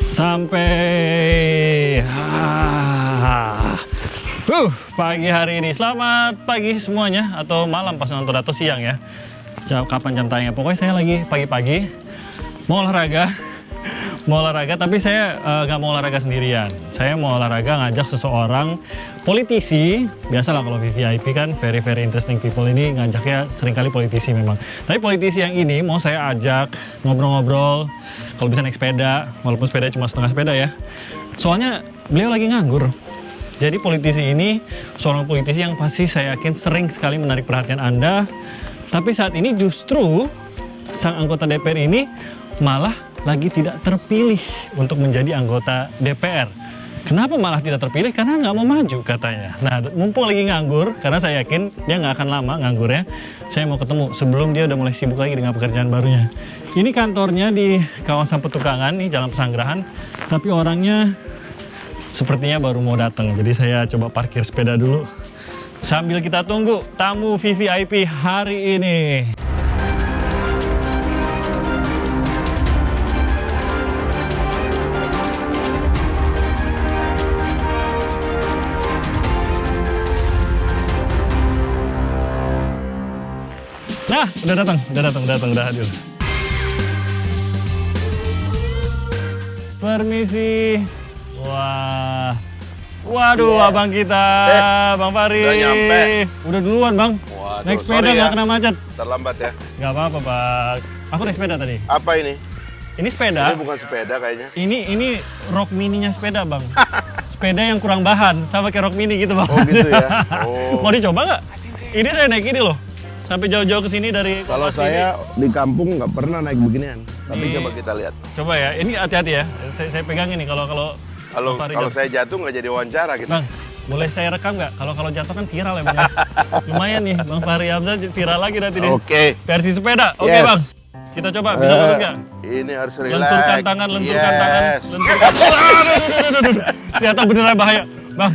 Sampai pagi hari ini. Selamat pagi semuanya, atau malam pas nonton, atau siang ya. Kapan jam tayangnya? Pokoknya saya lagi pagi-pagi mau olahraga. Tapi saya nggak mau olahraga sendirian. Saya mau olahraga ngajak seseorang politisi. Biasalah kalau VVIP kan very interesting people, ini ngajaknya seringkali politisi memang. Tapi politisi yang ini mau saya ajak ngobrol-ngobrol. Kalau bisa naik sepeda, walaupun sepeda cuma setengah sepeda ya. Soalnya beliau lagi nganggur. Jadi politisi ini seorang politisi yang pasti saya yakin sering sekali menarik perhatian Anda. Tapi saat ini justru sang anggota DPR ini malah lagi tidak terpilih untuk menjadi anggota DPR. Kenapa malah tidak terpilih? Karena nggak mau maju katanya. Nah, mumpung lagi nganggur, karena saya yakin dia nggak akan lama nganggurnya, saya mau ketemu sebelum dia udah mulai sibuk lagi dengan pekerjaan barunya. Ini kantornya di kawasan Petukangan nih, Jalan Pesanggerahan, tapi orangnya sepertinya baru mau datang. Jadi saya coba parkir sepeda dulu sambil kita tunggu tamu VVIP hari ini. Nah, udah hadir. Permisi. Wah. Waduh, abang kita, Bang Fahri. Udah nyampe. Udah duluan, Bang. Waduh, naik sepeda nggak kena macet. Terlambat ya. Nggak apa-apa, Bang. Aku naik sepeda tadi. Apa ini? Ini sepeda. Ini bukan sepeda kayaknya. Ini rok mininya sepeda, Bang. Sepeda yang kurang bahan, sama kayak rok mini gitu, Bang. Oh gitu ya. Oh. Mau dicoba nggak? Ini saya naik ini loh. Sampai jauh-jauh ke sini dari Kalau saya di kampung nggak pernah naik beginian. Tapi coba kita lihat. Coba ya. Ini hati-hati ya. Saya pegang ini kalau Kalau saya jatuh nggak jadi wawancara gitu. Bang, boleh saya rekam nggak? Kalau jatuh kan viral ya, Bang. Lumayan nih, Bang Fahri Hamzah viral lagi nanti nih. Oke. Versi sepeda. Oke, Yes. Bang. Kita coba, bisa bagus nggak? Ini harus relax. Lenturkan tangan. Yes. Lenturkan. Aduh. Ternyata beneran bahaya. Bang,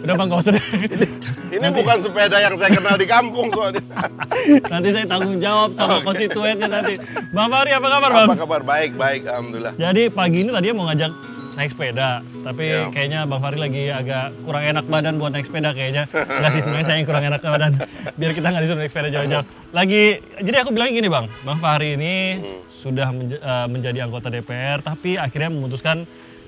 udah Bang, nggak usah deh. Ini bukan sepeda yang saya kenal di kampung soalnya. Nanti saya tanggung jawab sama konstituennya nanti. Bang Fahri, apa kabar, Bang? Apa kabar? Baik, alhamdulillah. Jadi pagi ini tadinya mau ngajak naik sepeda, tapi Ya. kayaknya Bang Fahri lagi agak kurang enak badan buat naik sepeda kayaknya. Enggak sih, sebenarnya saya yang kurang enak badan. Biar kita nggak disuruh naik sepeda jauh-jauh. Jadi aku bilang gini, Bang Fahri ini sudah menjadi anggota DPR, tapi akhirnya memutuskan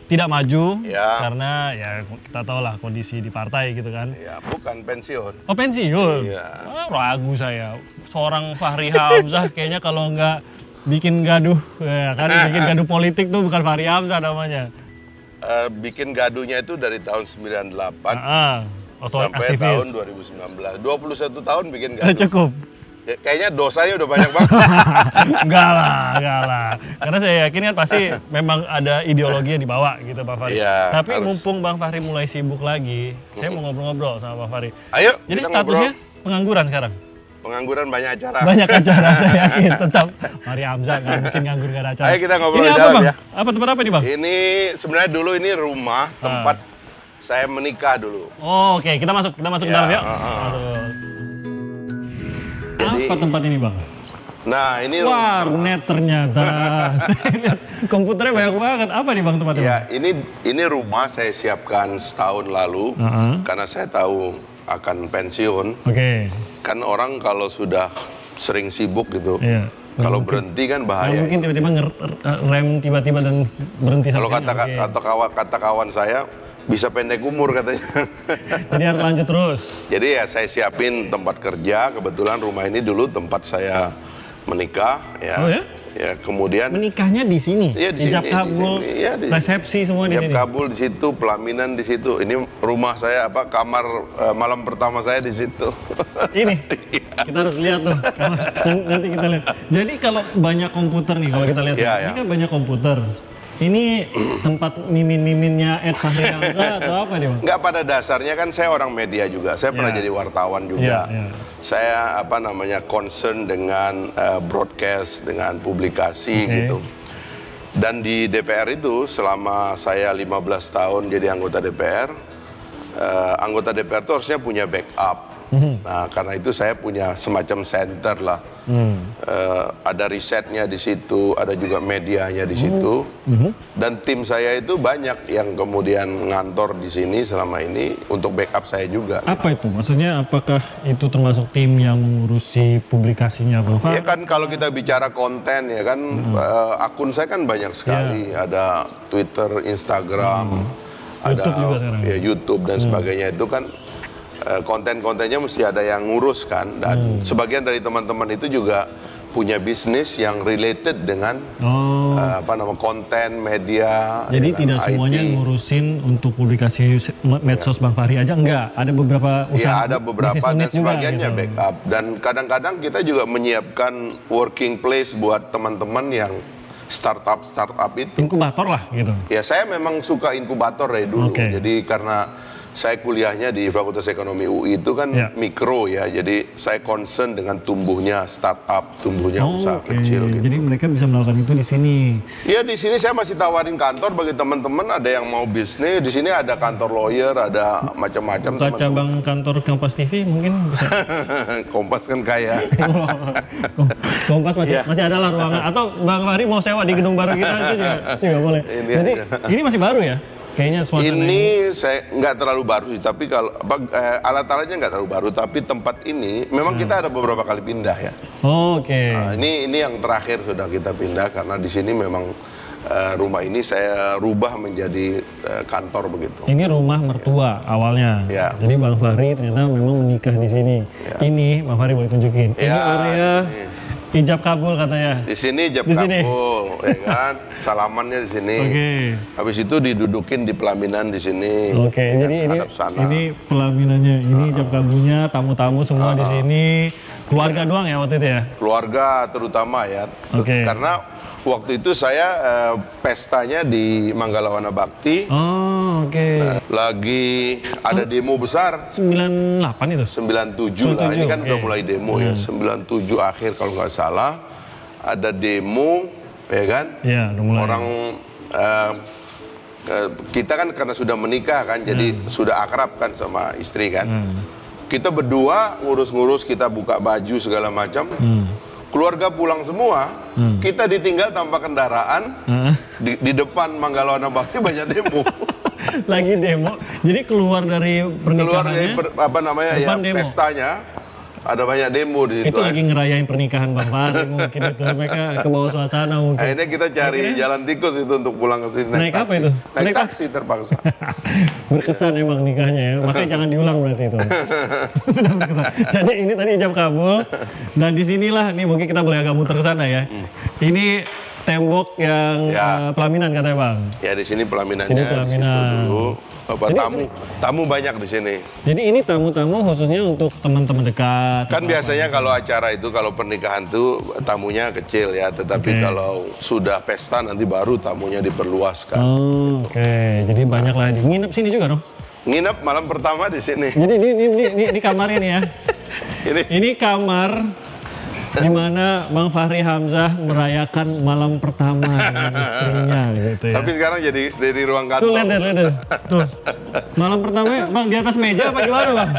tidak maju Ya. karena ya kita tahu lah kondisi di partai gitu kan. Ya, bukan pensiun. Oh, pensiun? Iya. Ragu saya. Seorang Fahri Hamzah kayaknya kalau nggak bikin gaduh, ya kan bikin gaduh politik tuh bukan Fahri Hamzah namanya. Bikin gaduhnya itu dari tahun 98 Atau sampai aktivis. tahun 2019. 21 tahun bikin gaduh. Cukup. Ya, kayaknya dosanya udah banyak banget. Enggak lah. Karena saya yakin kan pasti memang ada ideologi yang dibawa gitu, Bang Fahri. Iya, Tapi harus. mumpung Bang Fahri mulai sibuk lagi, saya mau ngobrol-ngobrol sama Bang Fahri. Ayo, Jadi kita statusnya ngobrol. pengangguran sekarang? Pengangguran banyak acara. Banyak acara, saya yakin. Tetap Fahri Hamzah nggak mungkin nganggur nggak ada acara. Ayo kita ngobrol Ini di apa, dalam Bang? ya. Apa tempat apa nih, Bang? Ini sebenarnya dulu ini rumah tempat saya menikah dulu. Oh, oke. Kita masuk ke Ya, dalam yuk. heeh. Masuk. Jadi- Apa tempat ini, Bang? Nah, ini Warnet ternyata. Lihat, komputernya banyak banget. Apa nih, Bang, tempatnya? ya ini rumah saya siapkan setahun lalu Heeh. karena saya tahu akan pensiun. Oke. Kan orang kalau sudah sering sibuk gitu, Iya. kalau berhenti kan Nggak bahaya. mungkin tiba-tiba rem tiba-tiba dan berhenti Kalau saja. kata kawan saya bisa pendek umur katanya. Jadi harus lanjut terus. Jadi ya saya siapin tempat kerja. Kebetulan rumah ini dulu tempat saya menikah. Ya. Oh ya? Ya kemudian Menikahnya di sini. Iya, di Ijab sini, kabul, di sini. Iya, di- resepsi semua di Ijab sini. kabul di situ, pelaminan di situ. Ini rumah saya kamar malam pertama saya di situ. Ini kita harus lihat tuh. Nanti kita lihat. Jadi kalau banyak komputer nih, kalau kita lihat, Iya, ini iya. kan banyak komputer. Ini tempat mimin-miminnya Ed Fahri Hamzah atau apa nih, Bang? Enggak, pada dasarnya kan saya orang media juga. Saya pernah Iya. jadi wartawan Iya, juga. iya. Saya concern dengan broadcast, dengan publikasi Oke. gitu. Dan di DPR itu selama saya 15 tahun jadi anggota DPR itu harusnya punya backup. Nah, karena itu saya punya semacam center lah. Ada risetnya di situ, ada juga medianya di situ. Dan tim saya itu banyak yang kemudian ngantor di sini selama ini untuk backup saya juga. Apa itu? Maksudnya apakah itu termasuk tim yang mengurusi publikasinya Bang Fahri? Ya kan kalau kita bicara konten ya kan, akun saya kan banyak sekali. Ada Twitter, Instagram, ada YouTube juga sekarang. ya, YouTube dan sebagainya. Itu kan konten-kontennya mesti ada yang ngurus kan. Dan sebagian dari teman-teman itu juga punya bisnis yang related dengan konten, media. Jadi ya kan, tidak IT. semuanya ngurusin untuk publikasi medsos Bang Fahri aja, enggak. Ada beberapa usaha, Ya ada beberapa bisnis dan unit juga sebagiannya gitu. backup. Dan kadang-kadang kita juga menyiapkan working place buat teman-teman yang startup itu. Inkubator lah gitu. Ya saya memang suka inkubator dari dulu. Oke. Jadi karena saya kuliahnya di Fakultas Ekonomi UI itu kan Ya. mikro ya. Jadi saya concern dengan tumbuhnya startup, tumbuhnya usaha Oke. kecil gitu. Jadi mereka bisa melakukan itu di sini. Ya di sini saya masih tawarin kantor bagi teman-teman, ada yang mau bisnis. Di sini ada kantor lawyer, ada macam-macam. Buka teman-teman. cabang kantor Kompas TV mungkin bisa. Kompas kan kaya. Kompas Iya. masih ada lah ruangan. Atau Bang Fahri mau sewa di gedung baru kita itu juga boleh. Ini Jadi aja. ini masih baru ya? Kayaknya suasana Ini saya nggak terlalu baru sih, tapi kalau alat-alatnya nggak terlalu baru, tapi tempat ini memang kita ada beberapa kali pindah ya. Oke. Nah, ini yang terakhir sudah kita pindah karena di sini memang rumah ini saya rubah menjadi kantor begitu. Ini rumah mertua awalnya. Ya. Jadi Bang Fahri ternyata memang menikah di sini. Ya. Ini Bang Fahri boleh tunjukin. Ini Ya, area ini. ijab kabul katanya. Di sini jab Di sini. kabul, ya kan? Salamannya di sini. Oke. Habis itu didudukin di pelaminan di sini. Oke, ya kan? jadi Hadap sana. ini pelaminannya, ini ijab kabulnya, tamu-tamu semua di sini. Keluarga doang ya waktu itu ya? Keluarga terutama ya. Oke. Karena waktu itu saya pestanya di Manggalawana Bakti. Oh, oke. Lagi ada demo besar 98 itu? 97 lah. Ini kan 97, udah oke. mulai demo ya. 97 akhir kalau nggak salah ada demo ya kan. Iya, udah mulai. Orang kita kan karena sudah menikah kan, jadi sudah akrab kan sama istri kan. Kita berdua ngurus-ngurus, kita buka baju segala macam. Keluarga pulang semua, kita ditinggal tanpa kendaraan di depan Manggalawana Bakti banyak demo. Lagi demo, jadi keluar dari Keluar dari pernikahannya, ya depan demo. pestanya ada banyak demo di situ. Itu lagi ngerayain pernikahan Bang Fahri mungkin itu. Mereka ke bawah suasana mungkin. Akhirnya kita cari jalan tikus itu untuk pulang ke sini. Naik apa itu? Naik Naik taksi terpaksa. Berkesan emang nikahnya ya, makanya jangan diulang berarti itu. Sudah berkesan. Jadi ini tadi ijab kabul, dan disinilah nih mungkin kita boleh agak muter ke sana ya. Ini tembok yang Ya. pelaminan katanya Bang. Ya di sini pelaminannya. Sini di situ pelaminan. dulu. Bapak Jadi- tamu banyak di sini. Jadi ini tamu-tamu khususnya untuk teman-teman dekat. Kan biasanya kalau acara itu, kalau pernikahan tuh tamunya kecil ya, tetapi Oke. kalau sudah pesta nanti baru tamunya diperluaskan. Oh, oke. Jadi banyak lah. Nginep sini juga dong. Nginep malam pertama di sini. Jadi ini kamarnya nih ya. Ini Ini kamar di mana Bang Fahri Hamzah merayakan malam pertama dengan istrinya gitu ya. tapi sekarang jadi ruang Tuh kantor. lihat deh. Tuh. Malam pertama Bang di atas meja apa gimana Bang?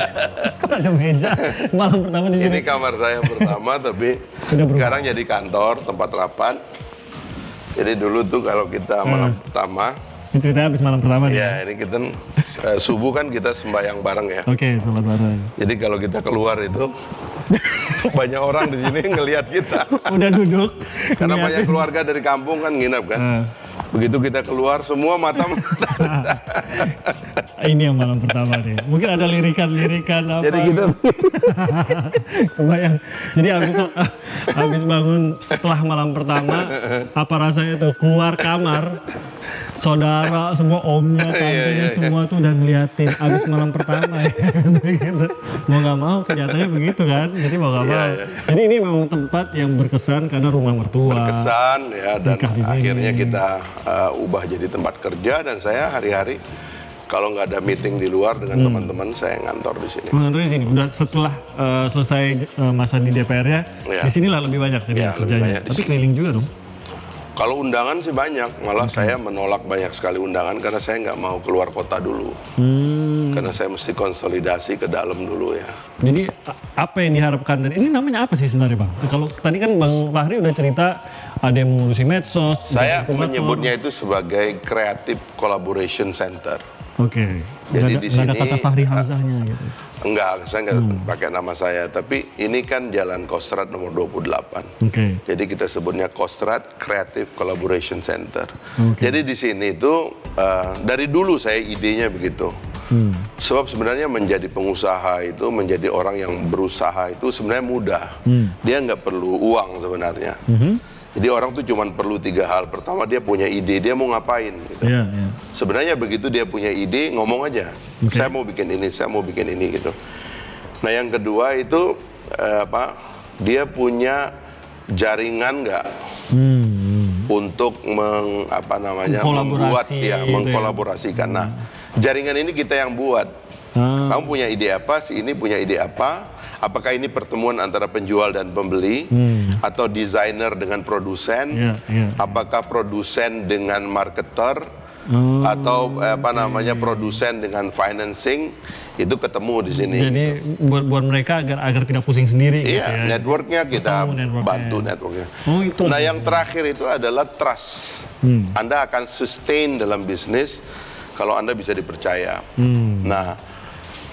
Kok ada meja malam pertama di sini? Ini kamar saya pertama, tapi Udah berubah. sekarang jadi kantor, tempat rapat. Jadi dulu tuh kalau kita malam pertama, Ini ceritanya habis malam pertama nih. ya ini kita subuh kan kita sembahyang bareng ya. Oke, selamat bareng. Jadi kalau kita keluar itu banyak orang di sini ngelihat kita. Udah duduk. Karena ngeliatin. banyak keluarga dari kampung kan nginep kan. Begitu kita keluar semua mata Ini yang malam pertama nih. Mungkin ada lirikan-lirikan apa. Jadi kita Kebayang. Jadi habis bangun setelah malam pertama, apa rasanya tuh keluar kamar, saudara semua omnya, tantenya semua tuh udah ngeliatin abis malam pertama ya. Gitu. Mau nggak mau kenyataannya begitu kan. Jadi mau nggak mau. Jadi ini memang tempat yang berkesan karena rumah mertua. kesan ya, dan Nikah di sini. akhirnya kita ubah jadi tempat kerja, dan saya hari-hari kalau nggak ada meeting di luar dengan teman-teman, saya ngantor di sini. Mengenai sini udah setelah selesai masa di DPR-nya, Ya. di sinilah lebih banyak jadi Ya, lebih kerjanya. banyak di Tapi sini. keliling juga dong. Kalau undangan sih banyak, malah saya menolak banyak sekali undangan karena saya nggak mau keluar kota dulu. Karena saya mesti konsolidasi ke dalam dulu ya. Jadi apa yang diharapkan dari ini namanya apa sih sebenarnya Bang? Kalau tadi kan Bang Fahri udah cerita ada yang mengurusi medsos. Saya menyebutnya itu sebagai Creative Collaboration Center. Oke. Jadi di sini ada kata Fahri Hamzahnya gitu. Enggak, saya nggak pakai nama saya. Tapi ini kan Jalan Kostrad nomor 28. Oke. Jadi kita sebutnya Kostrad Creative Collaboration Center. Oke. Jadi di sini itu dari dulu saya idenya begitu. Sebab sebenarnya menjadi pengusaha itu, menjadi orang yang berusaha itu sebenarnya mudah. Dia nggak perlu uang sebenarnya. Jadi orang tuh cuma perlu 3 hal. Pertama dia punya ide, dia mau ngapain. Gitu. Sebenarnya begitu dia punya ide, ngomong aja. Saya mau bikin ini, saya mau bikin ini gitu. Nah yang kedua itu dia punya jaringan nggak untuk membuat ya, mengkolaborasikan. Nah jaringan ini kita yang buat. Kamu punya ide apa? Si ini punya ide apa? Apakah ini pertemuan antara penjual dan pembeli, atau desainer dengan produsen? Apakah produsen dengan marketer, atau produsen dengan financing? Itu ketemu di sini. Jadi gitu. buat mereka agar tidak pusing sendiri. Iya, gitu ya. networknya kita bantu networknya. Nah, yang terakhir itu adalah trust. Anda akan sustain dalam bisnis kalau Anda bisa dipercaya. Nah,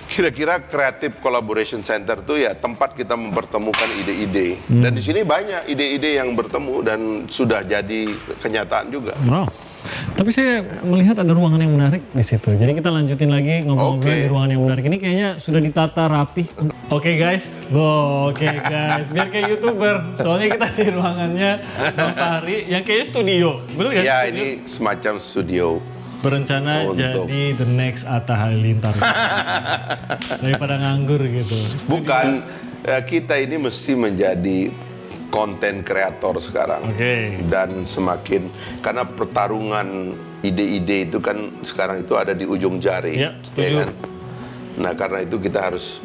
kira-kira Creative Collaboration Center itu ya tempat kita mempertemukan ide-ide. Dan di sini banyak ide-ide yang bertemu dan sudah jadi kenyataan juga. Wow. Tapi saya melihat ada ruangan yang menarik di situ. Jadi kita lanjutin lagi ngobrol-ngobrol di ruangan yang menarik ini. Kayaknya sudah ditata rapi. Oke guys, biar kayak YouTuber. Soalnya kita di ruangannya Bang Fahri yang kayak studio. Bener nggak? Ya, ini semacam studio. Berencana jadi the next Atta Halilintar. Daripada nganggur gitu. Bukan, kita ini mesti menjadi konten kreator sekarang. Dan semakin, karena pertarungan ide-ide itu kan sekarang itu ada di ujung jari. Ya, setuju. Kan? Nah karena itu kita harus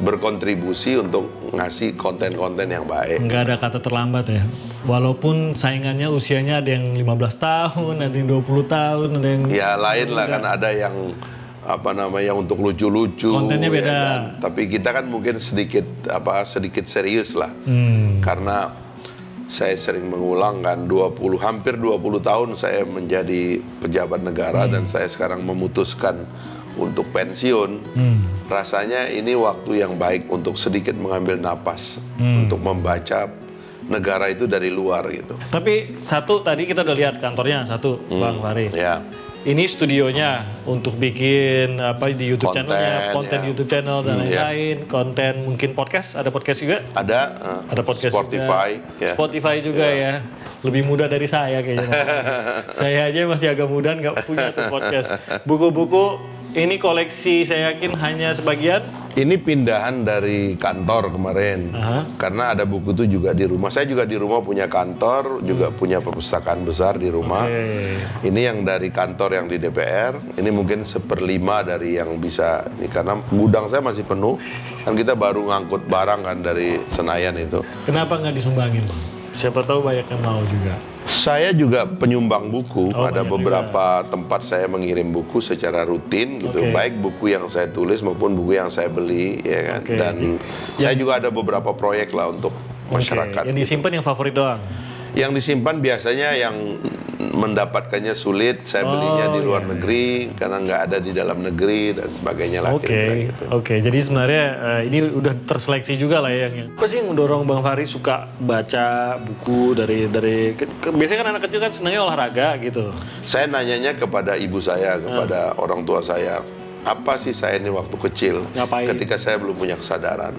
berkontribusi untuk ngasih konten-konten yang baik. Nggak ada kata terlambat ya. Walaupun saingannya usianya ada yang 15 tahun, ada yang 20 tahun, ada yang... Ya lain lah, kan ada yang untuk lucu-lucu. Kontennya beda. Ya kan? Tapi kita kan mungkin sedikit serius lah. Karena saya sering mengulang kan, hampir 20 tahun saya menjadi pejabat negara dan saya sekarang memutuskan untuk pensiun. Rasanya ini waktu yang baik untuk sedikit mengambil napas, untuk membaca negara itu dari luar gitu. Tapi satu tadi kita udah lihat kantornya satu, Bang Fahri. Ya. Ini studionya untuk bikin di YouTube Konten, channelnya, konten ya. YouTube channel dan lain-lain, konten mungkin podcast, ada podcast juga? Ada podcast Spotify, juga. ya. Spotify juga ya. Lebih muda dari saya kayaknya. Saya aja masih agak muda nggak punya tuh podcast. Buku-buku ini koleksi saya yakin hanya sebagian. Ini pindahan dari kantor kemarin, karena ada buku itu juga di rumah. Saya juga di rumah punya kantor, juga punya perpustakaan besar di rumah. Ini yang dari kantor yang di DPR, ini mungkin 1/5 dari yang bisa, karena gudang saya masih penuh, kan kita baru ngangkut barang kan dari Senayan itu. Kenapa nggak disumbangin? Siapa tahu banyak yang mau juga. Saya juga penyumbang buku, ada beberapa juga. tempat saya mengirim buku secara rutin gitu, baik buku yang saya tulis maupun buku yang saya beli, ya kan. Dan saya juga ada beberapa proyek lah untuk masyarakat. Yang disimpan yang favorit doang? Yang disimpan biasanya yang mendapatkannya sulit, saya belinya di luar negeri karena nggak ada di dalam negeri dan sebagainya lah. Oke, jadi sebenarnya ini udah terseleksi juga lah ya yang. Apa sih yang mendorong Bang Fahri suka baca buku dari biasanya kan anak kecil kan senangnya olahraga gitu. Saya nanyanya kepada ibu saya, kepada orang tua saya, apa sih saya ini waktu kecil, ketika saya belum punya kesadaran.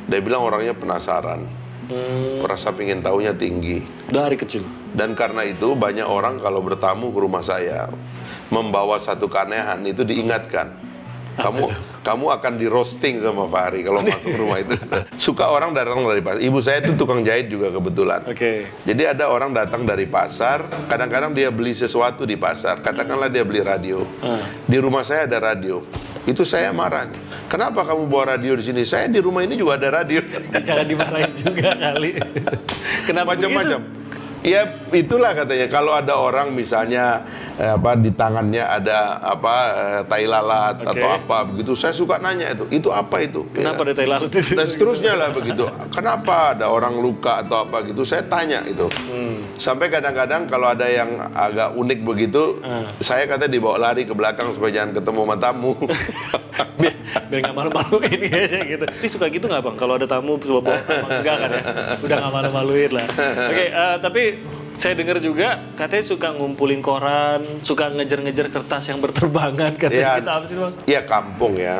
Dia bilang orangnya penasaran. Rasa pengen tahunya tinggi dari kecil. Dan karena itu banyak orang kalau bertamu ke rumah saya membawa satu keanehan itu diingatkan. Kamu akan di roasting sama Fahri kalau masuk rumah itu. Suka orang datang dari pasar. Ibu saya itu tukang jahit juga kebetulan. Jadi ada orang datang dari pasar, kadang-kadang dia beli sesuatu di pasar. Katakanlah dia beli radio. Di rumah saya ada radio. Itu saya marah. Kenapa kamu bawa radio di sini? Saya di rumah ini juga ada radio. Jangan dimarahin juga kali. Kenapa macam-macam? Ya itulah katanya, kalau ada orang misalnya di tangannya ada tai lalat atau apa begitu. Saya suka nanya itu apa itu? Kenapa ada tai lalat di situ? Dan seterusnya lah begitu. Kenapa ada orang luka atau apa gitu? Saya tanya itu. Sampai kadang-kadang kalau ada yang agak unik begitu, saya katanya dibawa lari ke belakang supaya jangan ketemu sama tamu. biar nggak malu-maluin kayaknya gitu. Ini suka gitu nggak bang? Kalau ada tamu coba enggak kan ya? Udah nggak malu-maluin lah. Oke, tapi saya dengar juga katanya suka ngumpulin koran, suka ngejar-ngejar kertas yang berterbangan. Katanya kita apa sih bang? Iya kampung ya,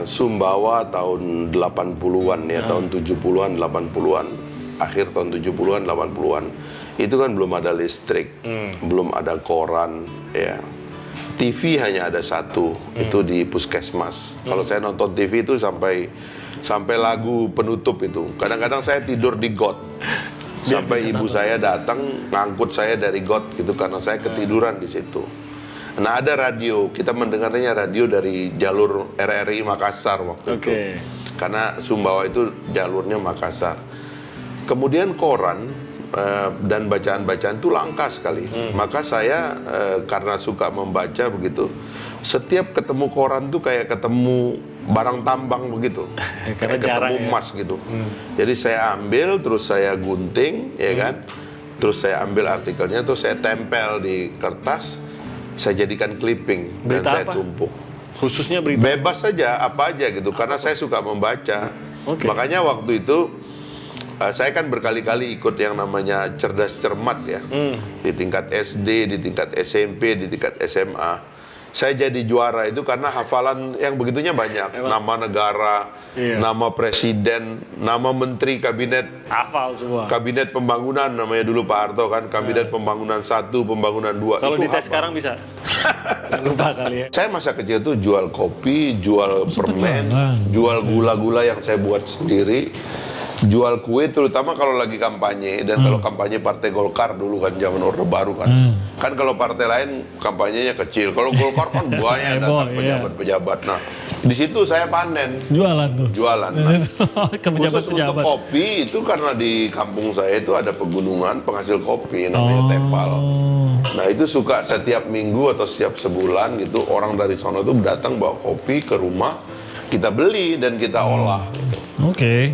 Sumbawa tahun 80-an ya, tahun 70-an, 80-an, akhir tahun 70-an, 80-an. Itu kan belum ada listrik, belum ada koran, ya. TV hanya ada satu, itu di puskesmas. Kalau saya nonton TV itu sampai lagu penutup itu. Kadang-kadang saya tidur di got. Sampai ibu saya datang ngangkut saya dari got gitu karena saya ketiduran di situ. Nah ada radio, kita mendengarnya radio dari jalur RRI Makassar waktu itu. Karena Sumbawa itu jalurnya Makassar. Kemudian koran dan bacaan-bacaan itu langka sekali. Maka saya karena suka membaca begitu, setiap ketemu koran tuh kayak ketemu barang tambang begitu, kayak ketemu emas gitu. Jadi saya ambil, terus saya gunting, ya kan, terus saya ambil artikelnya, terus saya tempel di kertas, saya jadikan clipping dan saya tumpuk. Khususnya berita? Bebas saja, apa aja gitu, karena saya suka membaca. Makanya waktu itu saya kan berkali-kali ikut yang namanya cerdas cermat ya, di tingkat SD, di tingkat SMP, di tingkat SMA. Saya jadi juara itu karena hafalan yang begitunya banyak. Nama negara, nama presiden, nama menteri kabinet. Hafal semua. Kabinet pembangunan namanya dulu Pak Harto kan, kabinet pembangunan 1, pembangunan 2. Kalau dites sekarang bisa? Lupa kali ya. Saya masa kecil tuh jual kopi, jual permen, jual gula-gula yang saya buat sendiri. Jual kue terutama kalau lagi kampanye dan kalau kampanye Partai Golkar dulu kan zaman Orde Baru kan. Kan kalau partai lain kampanyenya kecil. Kalau Golkar kan banyak datang pejabat-pejabat. Nah, di situ saya panen. Jualan tuh. Jualan. Nah, ke pejabat-pejabat. Khusus untuk kopi itu karena di kampung saya itu ada pegunungan penghasil kopi namanya Tepal. Nah, itu suka setiap minggu atau setiap sebulan gitu orang dari sono tuh datang bawa kopi ke rumah. Kita beli dan kita olah.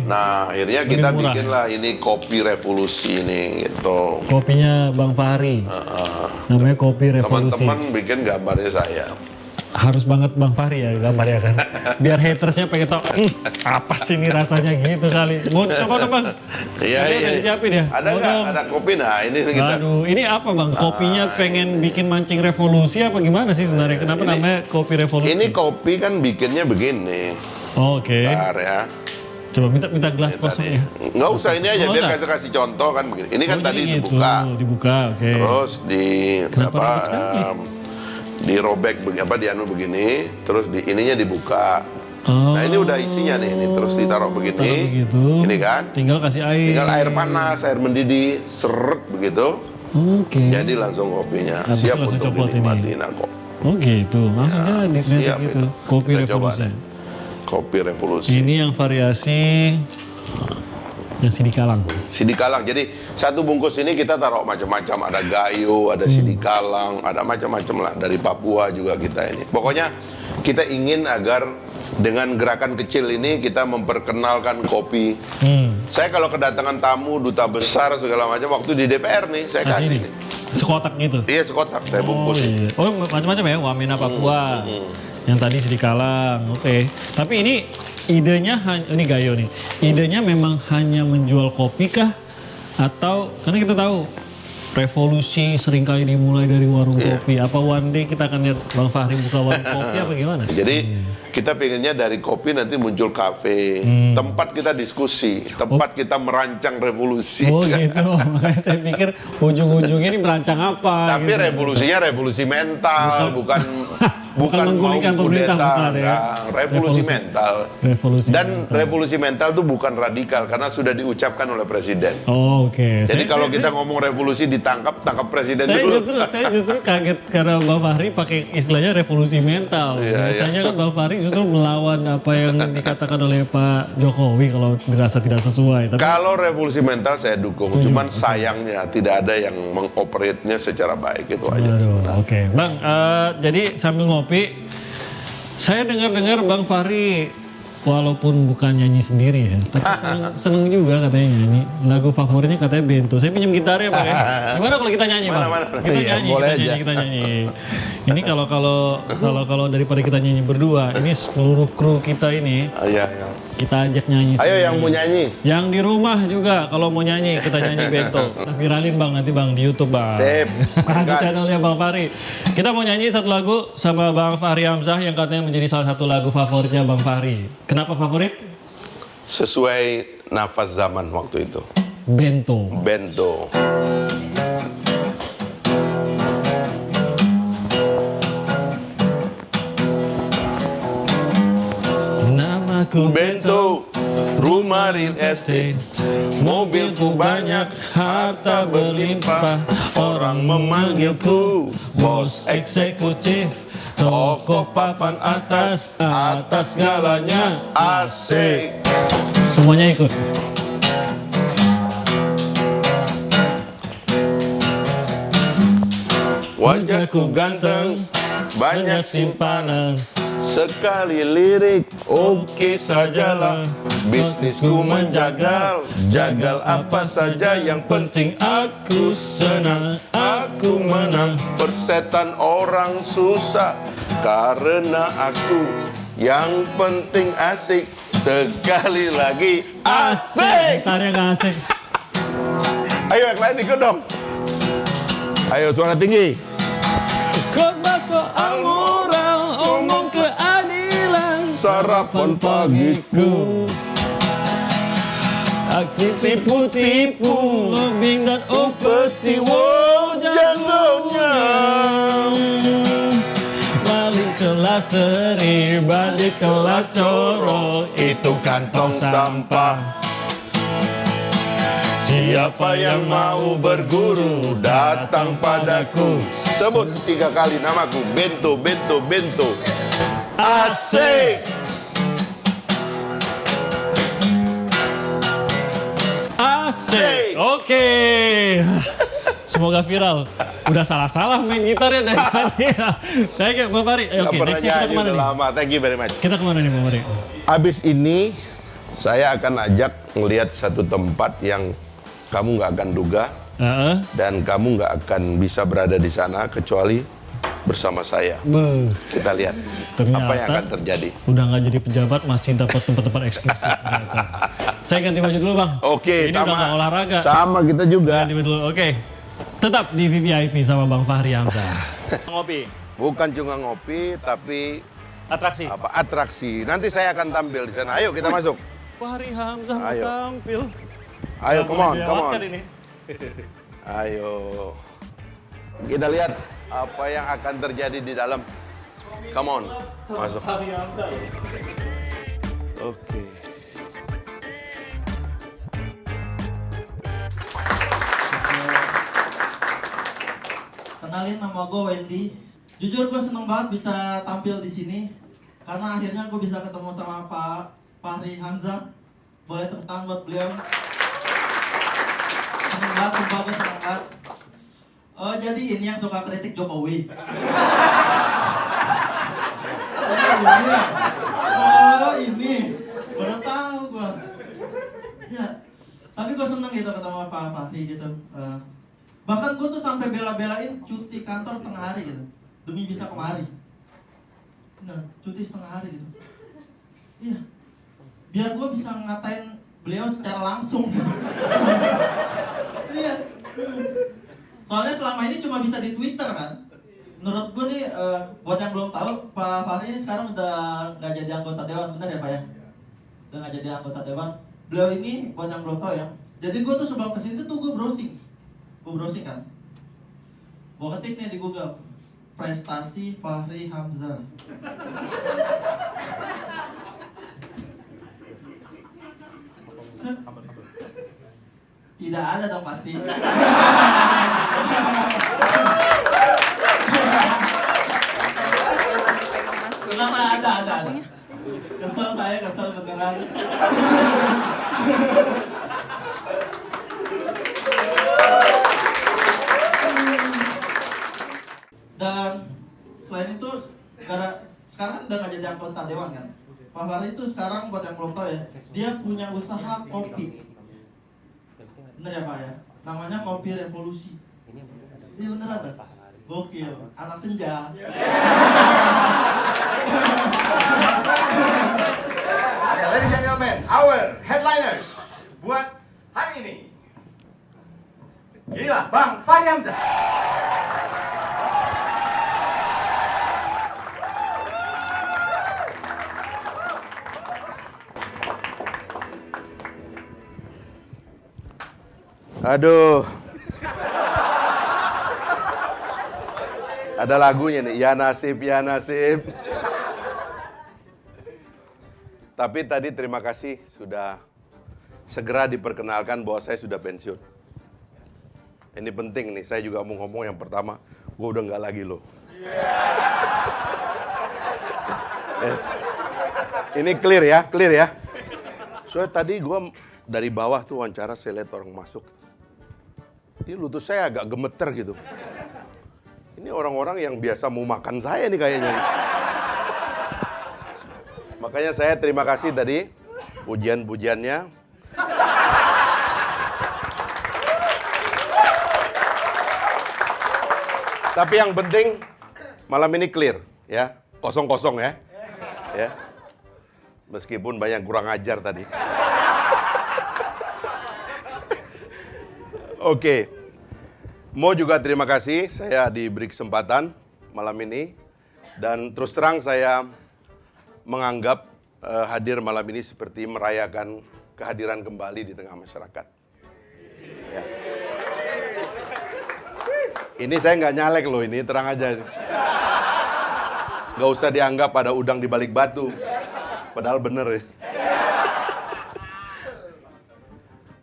Nah, akhirnya kita bikinlah ini kopi revolusi ini gitu. Kopinya Bang Fahri. Namanya kopi revolusi. Teman-teman bikin gambarnya saya. Harus banget Bang Fahri ya gambarnya kan. Biar hatersnya pengen tahu apa sih ini rasanya gitu kali. Mau coba dong Bang? Iya. Disiapin ya. Ada kopi. Nah, ini kita. Aduh, ini apa Bang? Kopinya pengen bikin mancing revolusi apa gimana sih sebenarnya? Kenapa namanya kopi revolusi? Ini kopi kan bikinnya begini. Bentar ya. Coba minta gelas kosong ya. Nggak usah, ini aja biar kasih contoh kan begini. Ini kan tadi dibuka. Terus dirobek begini, terus ininya dibuka. Nah ini udah isinya nih, ini terus ditaruh begini. Ini kan. Tinggal kasih air. Tinggal air panas, air mendidih, seret begitu. Jadi langsung kopinya siap untuk dinikmati. Nah kok. Langsung jadi gitu. Kopi revolusi. Kopi revolusi. Ini yang variasi yang sidikalang. Sidikalang. Jadi satu bungkus ini kita taruh macam-macam. Ada gayo, ada sidikalang, ada macam-macam lah. Dari Papua juga kita ini. Pokoknya kita ingin agar dengan gerakan kecil ini kita memperkenalkan kopi. Saya kalau kedatangan tamu, duta besar segala macam, waktu di DPR nih saya kasih nih. Sekotak gitu? Iya sekotak, saya bungkus. Macam-macam ya, Wamena Papua. Yang tadi sidikalang, Tapi ini idenya, ini gayo nih. Idenya memang hanya menjual kopi kah? Atau, karena kita tahu revolusi seringkali dimulai dari warung kopi. Apa one day kita akan lihat Bang Fahri buka warung kopi apa gimana? Jadi kita pengennya dari kopi nanti muncul kafe, tempat kita diskusi, tempat kita merancang revolusi. Gitu, makanya saya pikir ujung-ujungnya ini merancang apa. Tapi gitu. Revolusinya revolusi mental, bukan menggulingkan pemerintah, bukan ya. Revolusi mental. Dan revolusi mental itu bukan radikal karena sudah diucapkan oleh presiden. Jadi kalau kita ngomong revolusi di tangkap presiden Saya dulu. justru kaget karena Bang Fahri pakai istilahnya revolusi mental. Iya, Biasanya kan Bang Fahri justru melawan apa yang dikatakan oleh Pak Jokowi kalau dirasa tidak sesuai. Tapi Kalau revolusi mental saya dukung, cuman sayangnya tidak ada yang mengoperasinya secara baik, itu aja. aduh, oke. Bang, jadi sambil ngopi, saya dengar-dengar Bang Fahri walaupun bukan nyanyi sendiri ya, tapi seneng juga katanya nyanyi. Lagu favoritnya katanya Bento. Saya pinjam gitarnya Bang ya. Gimana kalau kita nyanyi Bang? Mana? Kita Iya, nyanyi, boleh kita aja. nyanyi, kita nyanyi. Ini kalau daripada kita nyanyi berdua, ini seluruh kru kita ini Iya. kita ajak nyanyi. Ayo sendiri. yang mau nyanyi. Yang di rumah juga kalau mau nyanyi kita nyanyi Bento. Kita viralin Bang nanti Bang di YouTube Bang. Sip. Di channelnya Bang Fahri. Kita mau nyanyi satu lagu sama Bang Fahri Hamzah yang katanya menjadi salah satu lagu favoritnya Bang Fahri. Kenapa favorit? Sesuai nafas zaman waktu itu. Bento. Bento. Namaku Bento, rumah real estate, mobilku banyak, harta berlimpah, orang memanggilku bos eksekutif, toko papan atas segalanya asik. Semuanya ikut. Wajahku ganteng, banyak simpanan, sekali lirik oke sajalah. Bisnisku menjagal, jagal apa saja, yang penting aku senang, aku menang. Persetan orang susah karena aku, yang penting asik. Sekali lagi asik. Gitarnya gak asik. Ayo yang lain ikut dong. Ayo suara tinggi. Khotbah soal moral, omong keadilan, Sarapan pagiku, aksi tipu-tipu, lobbying dan upeti, wow jagonya. Maling kelas terlibat di kelas coro, itu kantong sampah. Siapa yang mau berguru datang padaku. sebut 3 kali namaku. Bento, Bento, Bento. Asik. Asik. Oke. Semoga viral. Udah salah-salah main gitarnya dari tadi. Thank you, Bang Fahri. Nggak Oke, pernah next kita nyanyi, kemana udah nih? lama. Thank you very much. Kita kemana nih, Bang Fahri? Abis ini saya akan ajak ngelihat satu tempat yang kamu nggak akan duga Heeh. dan kamu nggak akan bisa berada di sana kecuali bersama saya. Beuh. Kita lihat Ternyata apa yang akan terjadi. udah nggak jadi pejabat masih dapat tempat-tempat eksklusif. ternyata. Saya ganti baju dulu Bang. Oke, Ini udah nggak olahraga. Sama kita juga. Ganti baju dulu. Oke. Tetap di VVIP sama Bang Fahri Hamzah. Ngopi. Bukan cuma ngopi, tapi Atraksi. atraksi. Nanti saya akan tampil di sana. Ayo kita masuk. Fahri Hamzah mau Ayo. tampil. Ayo, Nggak come on, boleh come on. dilewatkan ini. Ayo. Kita lihat apa yang akan terjadi di dalam. Come on, masuk. Fahri Hamzah. Oke. Kenalin, nama gue Wendy. Jujur gue seneng banget bisa tampil di sini karena akhirnya gue bisa ketemu sama Pak Fahri Hamzah. Boleh tepuk tangan buat beliau. Seneng banget, sumpah gue seneng banget. Oh, jadi ini yang suka kritik Jokowi. Oh ini, baru tahu gue. Ya, tapi gue seneng gitu ketemu Pak Fahri gitu. Bahkan gue tuh sampai bela-belain cuti kantor setengah hari gitu demi bisa kemari. Bener, cuti setengah hari gitu. Iya, biar gue bisa ngatain beliau secara langsung. Iya. Soalnya selama ini cuma bisa di Twitter kan. Menurut gue nih, buat yang belum tahu, Pak Fahri ini sekarang udah nggak jadi anggota dewan, bener ya Pak ya? Udah nggak jadi anggota dewan. Beliau ini, buat yang belum tahu ya, jadi gue tuh sebelum kesini tuh gue browsing kan. Gue ketik nih di Google, prestasi Fahri Hamzah. Tidak ada dong pasti. Kenapa ada. Kesel saya, kesel beneran. Dan selain itu, sekarang kan udah gak jadi anggota dewan kan. Pak Fahri itu sekarang buat yang belum tahu ya, dia punya usaha kopi. Bener ya Pak ya? Namanya Kopi Revolusi. Ini beneran kan? Gokil, anak senja. Ladies and gentlemen, our headliners buat hari ini. Inilah Bang Fahri Hamzah. Aduh. Ada lagunya nih, ya nasib, ya nasib. Tapi tadi terima kasih sudah segera diperkenalkan bahwa saya sudah pensiun. Ini penting nih, saya juga mau ngomong yang pertama, gue udah nggak lagi loh. Ini clear ya. Soalnya tadi gue dari bawah tuh wawancara, saya lihat orang masuk. Ini lutut saya agak gemeter gitu. Ini orang-orang yang biasa mau makan saya nih kayaknya. Makanya saya terima kasih tadi pujian-pujiannya. Tapi yang penting malam ini clear ya, kosong-kosong ya. Ya. Meskipun banyak kurang ajar tadi. Oke. Mau juga terima kasih saya diberi kesempatan malam ini. Dan terus terang saya menganggap hadir malam ini seperti merayakan kehadiran kembali di tengah masyarakat. Ya. Ini saya nggak nyalek loh, ini terang aja. Nggak usah dianggap ada udang di balik batu. Padahal bener ya.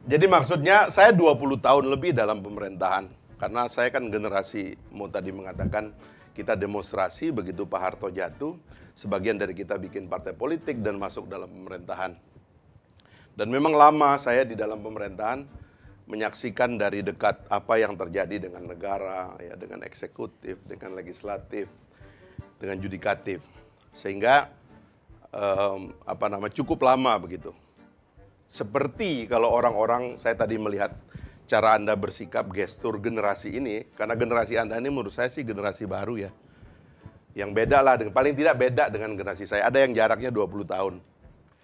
Jadi maksudnya saya 20 tahun lebih dalam pemerintahan. Karena saya kan generasi, mau tadi mengatakan kita demonstrasi begitu Pak Harto jatuh. Sebagian dari kita bikin partai politik dan masuk dalam pemerintahan. Dan memang lama saya di dalam pemerintahan menyaksikan dari dekat apa yang terjadi dengan negara, ya, dengan eksekutif, dengan legislatif, dengan yudikatif. Sehingga cukup lama begitu. Seperti kalau orang-orang, saya tadi melihat cara Anda bersikap, gestur generasi ini, karena generasi Anda ini menurut saya sih generasi baru ya. Yang beda lah, paling tidak beda dengan generasi saya. Ada yang jaraknya 20 tahun.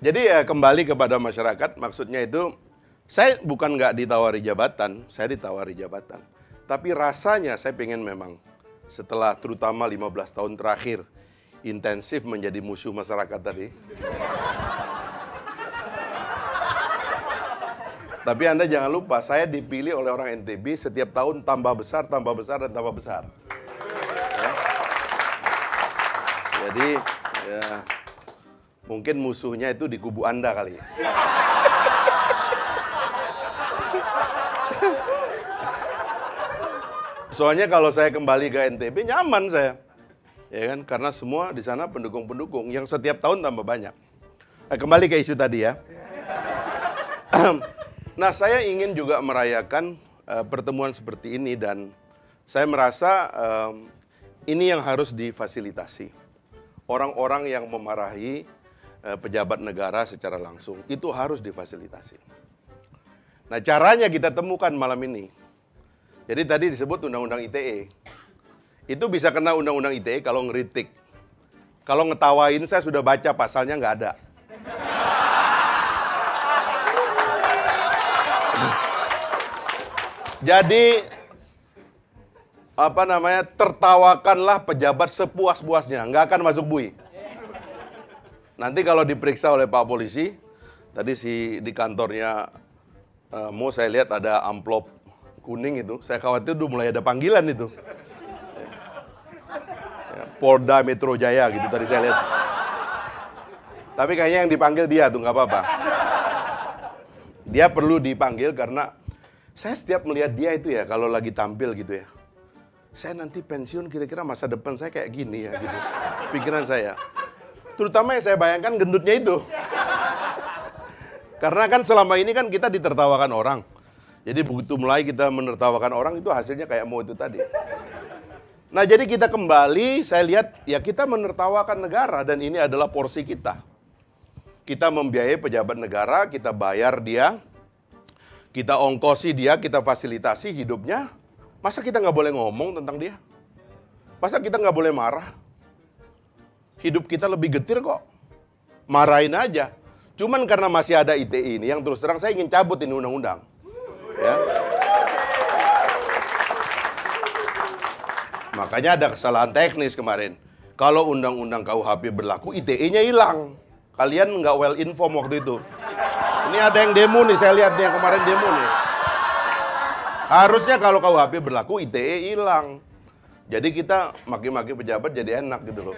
Jadi ya kembali kepada masyarakat, maksudnya itu, saya bukan nggak ditawari jabatan, saya ditawari jabatan. Tapi rasanya saya pengen memang, setelah terutama 15 tahun terakhir, intensif menjadi musuh masyarakat tadi. Tapi Anda jangan lupa, saya dipilih oleh orang NTB setiap tahun tambah besar, dan tambah besar. Ya. Jadi, ya, mungkin musuhnya itu di kubu Anda kali. Soalnya kalau saya kembali ke NTB, nyaman saya. Ya kan? Karena semua di sana pendukung-pendukung yang setiap tahun tambah banyak. Kembali ke isu tadi ya. Nah, saya ingin juga merayakan pertemuan seperti ini dan saya merasa ini yang harus difasilitasi. Orang-orang yang memarahi pejabat negara secara langsung, itu harus difasilitasi. Nah, caranya kita temukan malam ini. Jadi tadi disebut Undang-Undang ITE. Itu bisa kena Undang-Undang ITE kalau ngeritik. Kalau ngetawain, saya sudah baca pasalnya nggak ada. Jadi tertawakanlah pejabat sepuas-puasnya, nggak akan masuk bui. Nanti kalau diperiksa oleh Pak Polisi, tadi di kantornya mau saya lihat ada amplop kuning itu, saya khawatir udah mulai ada panggilan itu. Ya, Polda Metro Jaya gitu tadi saya lihat. Tapi kayaknya yang dipanggil dia tuh nggak apa-apa. Dia perlu dipanggil karena Saya setiap melihat dia itu ya, kalau lagi tampil gitu ya, saya nanti pensiun kira-kira masa depan saya kayak gini ya, gitu. Pikiran saya. Terutama yang saya bayangkan gendutnya itu. Karena kan selama ini kan kita ditertawakan orang. Jadi begitu mulai kita menertawakan orang itu hasilnya kayak mau itu tadi. Nah jadi kita kembali, saya lihat ya kita menertawakan negara dan ini adalah porsi kita. Kita membiayai pejabat negara, kita bayar dia, kita ongkosi dia, kita fasilitasi hidupnya. Masa kita nggak boleh ngomong tentang dia? Masa kita nggak boleh marah? Hidup kita lebih getir kok. Marahin aja. Cuman karena masih ada ITE ini, yang terus terang saya ingin cabut ini undang-undang. Ya. Makanya ada kesalahan teknis kemarin. Kalau undang-undang KUHP berlaku, ITE-nya hilang. Kalian nggak well inform waktu itu. Ini ada yang demo nih, saya lihat nih yang kemarin demo nih. Harusnya kalau KUHP berlaku, ITE hilang. Jadi kita maki-maki pejabat jadi enak gitu loh.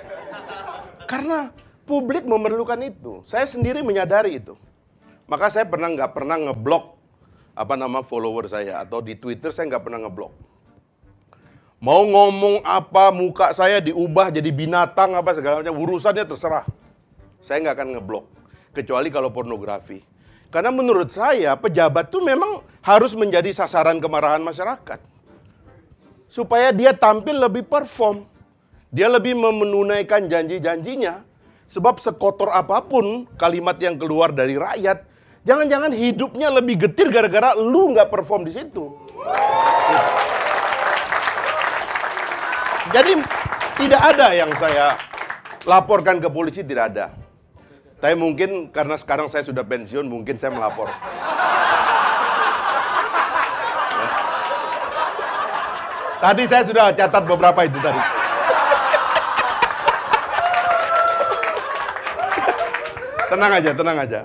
Karena publik memerlukan itu. Saya sendiri menyadari itu. Maka saya nggak pernah ngeblok follower saya. Atau di Twitter saya nggak pernah ngeblok. Mau ngomong apa, muka saya diubah jadi binatang apa segala macam, urusannya terserah. Saya nggak akan ngeblok. Kecuali kalau pornografi. Karena menurut saya pejabat tuh memang harus menjadi sasaran kemarahan masyarakat. Supaya dia tampil lebih perform. Dia lebih menunaikan janji-janjinya. Sebab sekotor apapun kalimat yang keluar dari rakyat, jangan-jangan hidupnya lebih getir gara-gara lu nggak perform di situ. Jadi tidak ada yang saya laporkan ke polisi, tidak ada. Tapi mungkin karena sekarang saya sudah pensiun, mungkin saya melapor. Ya. Tadi saya sudah catat beberapa itu tadi. Tenang aja, tenang aja.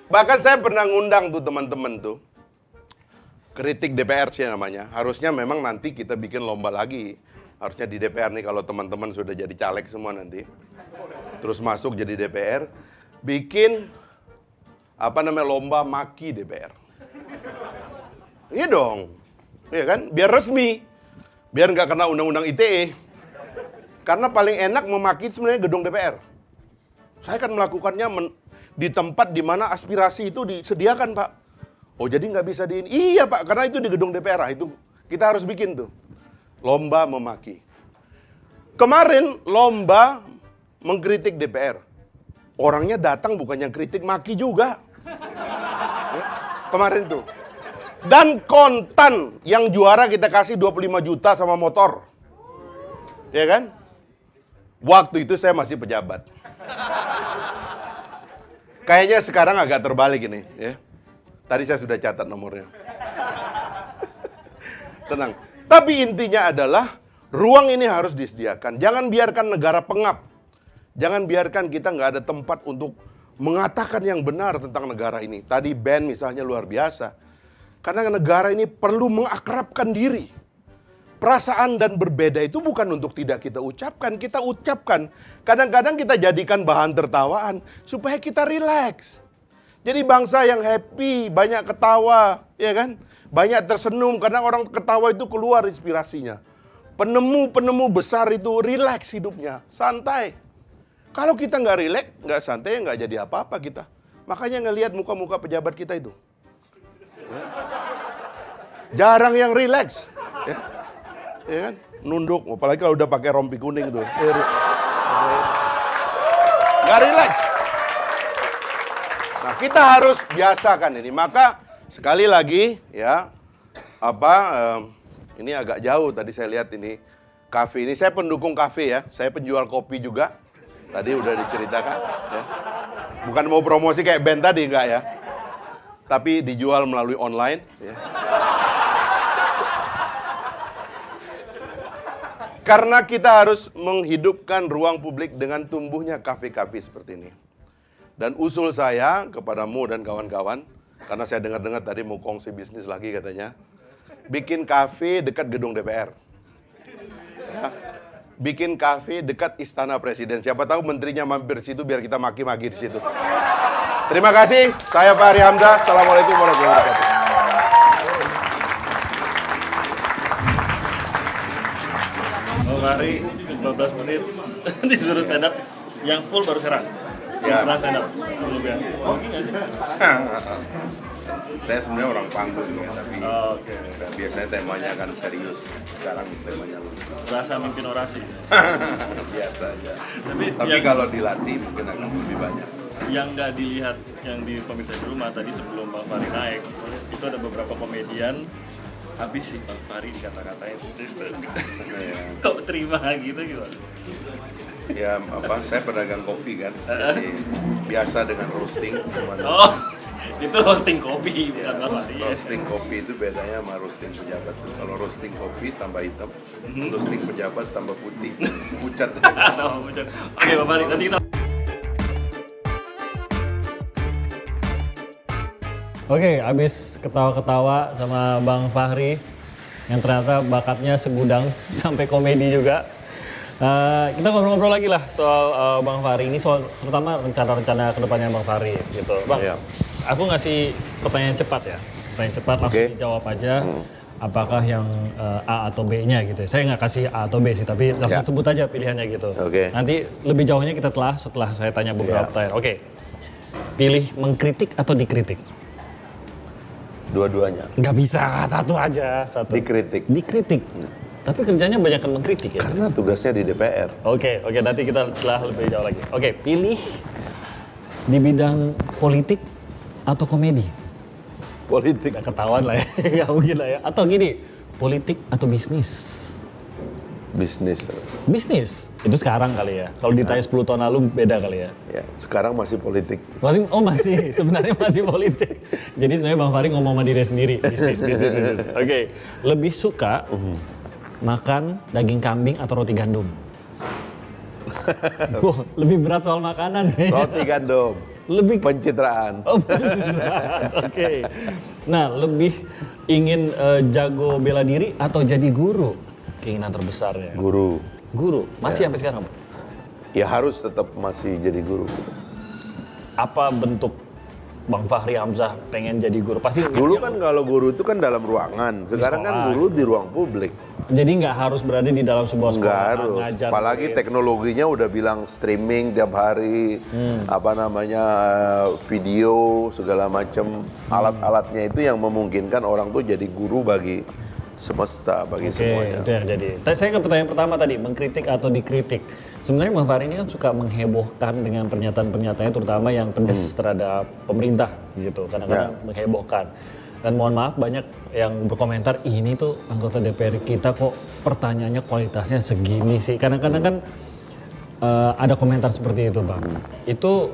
Bahkan saya pernah ngundang tuh teman-teman tuh. Kritik DPR sih namanya. Harusnya memang nanti kita bikin lomba lagi. Harusnya di DPR nih kalau teman-teman sudah jadi caleg semua nanti. Terus masuk jadi DPR. Bikin lomba maki DPR. Iya dong. Iya kan? Biar resmi. Biar nggak kena undang-undang ITE. Karena paling enak memaki sebenarnya gedung DPR. Saya akan melakukannya di tempat di mana aspirasi itu disediakan, Pak. Oh jadi nggak bisa di ini? Iya Pak, karena itu di gedung DPR. Itu kita harus bikin tuh. Lomba memaki. Kemarin lomba mengkritik DPR. Orangnya datang bukannya kritik, maki juga. Ya, kemarin tuh. Dan kontan yang juara kita kasih 25 juta sama motor. Ya kan? Waktu itu saya masih pejabat. Kayaknya sekarang agak terbalik ini, ya. Tadi saya sudah catat nomornya. Tenang. Tapi intinya adalah ruang ini harus disediakan. Jangan biarkan negara pengap. Jangan biarkan kita nggak ada tempat untuk mengatakan yang benar tentang negara ini. Tadi Ben misalnya luar biasa. Karena negara ini perlu mengakrabkan diri. Perasaan dan berbeda itu bukan untuk tidak kita ucapkan. Kita ucapkan. Kadang-kadang kita jadikan bahan tertawaan supaya kita rileks. Jadi bangsa yang happy, banyak ketawa, ya kan? Banyak tersenyum karena orang ketawa itu keluar inspirasinya. Penemu-penemu besar itu rileks hidupnya, santai. Kalau kita nggak rileks, nggak santai, nggak jadi apa-apa kita. Makanya ngelihat muka-muka pejabat kita itu. Ya. Jarang yang rileks. Ya. Ya kan? Nunduk, apalagi kalau udah pakai rompi kuning tuh. Nggak rileks. Nah, kita harus biasakan ini. Maka sekali lagi ya, ini agak jauh tadi saya lihat ini kafe ini. Saya pendukung kafe ya. Saya penjual kopi juga. Tadi udah diceritakan. Ya. Bukan mau promosi kayak band tadi enggak ya. Tapi dijual melalui online. Ya. Karena kita harus menghidupkan ruang publik dengan tumbuhnya kafe-kafe seperti ini. Dan usul saya kepadamu dan kawan-kawan, karena saya dengar-dengar tadi mau kongsi bisnis lagi katanya, bikin kafe dekat gedung DPR. Ya. Bikin kafe dekat Istana Presiden. Siapa tahu menterinya mampir situ biar kita maki-maki di situ. Terima kasih. Saya Fahri Hamzah. Assalamualaikum warahmatullahi wabarakatuh. Oh, hari 15 menit disuruh stand up, yang full baru serang. Ya. Pernah stand up sebelumnya. Oke nggak sih? Saya sebenarnya orang panggung ya, tapi Oke. biasanya temanya kan serius. Sekarang temanya Rasa mimpin orasi. biasa aja. Tapi Tapi kalau dilatih mungkin akan lebih banyak. yang nggak dilihat yang di pemirsa di rumah tadi sebelum Bang Fahri naik, itu ada beberapa komedian habis sih Bang Fahri dikata-katain. Kok terima gitu gimana? Ya saya pedagang kopi kan, jadi biasa dengan roasting. Cuman Oh, itu hosting kopi bukan Bang Fahri. roasting kopi itu bedanya sama roasting pejabat. Kalau roasting kopi tambah hitam, roasting pejabat tambah putih, pucat. Oke Bang Fahri, nanti kita. Oke, abis ketawa-ketawa sama Bang Fahri yang ternyata bakatnya segudang sampai komedi juga. Kita ngobrol-ngobrol lagi lah soal Bang Fahri ini, soal terutama rencana-rencana kedepannya Bang Fahri gitu. Bang, Iya. aku ngasih pertanyaan cepat ya. Pertanyaan cepat langsung Oke. dijawab aja. Apakah yang A atau B-nya gitu. Saya nggak kasih A atau B sih, tapi langsung Ya. sebut aja pilihannya gitu. Oke. Nanti lebih jauhnya kita setelah saya tanya beberapa Ya. pertanyaan. Oke. Pilih mengkritik atau dikritik? Dua-duanya Nggak bisa, satu aja. Satu. dikritik. Dikritik. Tapi kerjanya banyak kan mengkritik ya? Karena tugasnya di DPR. Oke, nanti kita setelah lebih jauh lagi. Oke, pilih di bidang politik atau komedi? Politik. Nggak ketahuan lah ya, nggak mungkin lah ya. Atau gini, politik atau bisnis? Bisnis. Bisnis, itu sekarang kali ya. Kalau ditanya 10 tahun lalu beda kali ya. Ya, sekarang masih politik. Masih, sebenarnya masih politik. Jadi sebenarnya Bang Fahri ngomong sama diri sendiri, bisnis. Oke, lebih suka makan daging kambing atau roti gandum? Lebih berat soal makanan ya. Roti gandum. Lebih Pencitraan. berat. Oke. Nah, lebih ingin jago bela diri atau jadi guru? Keinginan terbesarnya. Guru. Guru, masih sampai sekarang, Bang? Ya harus tetap masih jadi guru. Apa bentuk Bang Fahri Hamzah pengen jadi guru? Pasti Dulu kan kalau guru itu kan dalam ruangan. Sekarang kan sekolah. guru di ruang publik. Jadi nggak harus berada di dalam sebuah sekolah. Nggak harus. ngajar Apalagi murid. teknologinya udah bilang streaming tiap hari, video segala macam. Alat-alatnya itu yang memungkinkan orang tuh jadi guru bagi semesta, bagi Oke, semuanya. itu yang jadi. Saya ke pertanyaan pertama tadi, mengkritik atau dikritik. Sebenarnya Bang Fahri ini kan suka menghebohkan dengan pernyataan-pernyataannya, terutama yang pedas terhadap pemerintah gitu. Kadang-kadang menghebohkan. Dan mohon maaf banyak yang berkomentar, ini tuh anggota DPR kita kok pertanyaannya kualitasnya segini sih. Kadang-kadang kan ada komentar seperti itu, Bang. Itu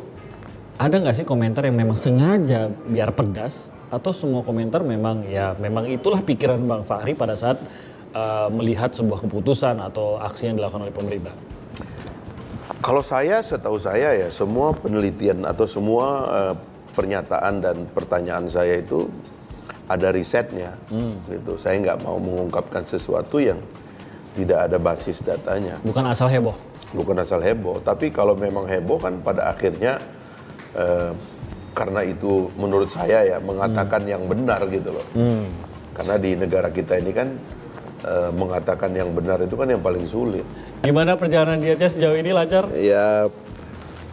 ada nggak sih komentar yang memang sengaja biar pedas, atau semua komentar memang itulah pikiran Bang Fahri pada saat melihat sebuah keputusan atau aksi yang dilakukan oleh pemerintah? Kalau setahu saya ya semua penelitian atau semua pernyataan dan pertanyaan saya itu ada risetnya, gitu. Saya nggak mau mengungkapkan sesuatu yang tidak ada basis datanya. Bukan asal heboh. Bukan asal heboh, tapi kalau memang heboh kan pada akhirnya karena itu menurut saya ya mengatakan yang benar gitu loh. Karena di negara kita ini kan mengatakan yang benar itu kan yang paling sulit. Gimana perjalanan dietnya sejauh ini, lancar? Ya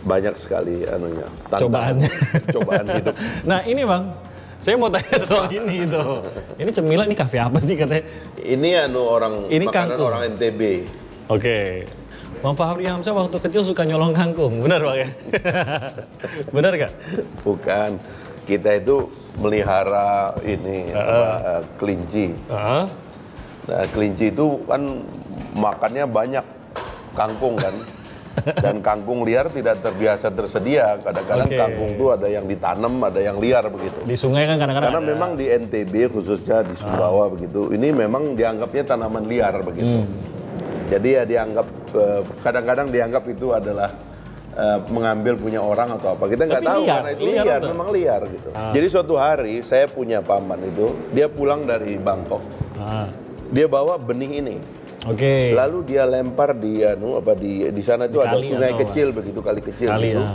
banyak sekali anunya. Cobaannya. Cobaan hidup. Nah ini Bang, saya mau tanya soal ini gitu. Ini cemilan, ini kafe apa sih katanya? Ini Ini makanan kangkung. orang NTB. Oke. Bang Fahri Hamzah waktu kecil suka nyolong kangkung, benar Bang ya? Benar gak? Bukan. Kita itu melihara ini kelinci. Nah, kelinci itu kan makannya banyak kangkung kan. Dan kangkung liar tidak terbiasa tersedia. Kadang-kadang Oke. kangkung itu ada yang ditanam, ada yang liar begitu. Di sungai kan kadang-kadang Karena ada. memang di NTB khususnya di Sumbawa begitu, ini memang dianggapnya tanaman liar begitu. Jadi ya dianggap kadang-kadang dianggap itu adalah mengambil punya orang atau apa. Kita nggak Tapi tahu liar, karena itu liar liar, betul. memang liar gitu. Jadi suatu hari saya punya paman itu, dia pulang dari Bangkok. Dia bawa benih ini. Oke. Lalu dia lempar di di sana itu Di ada kali sungai atau kecil begitu, kali kecil Kali gitu. ya.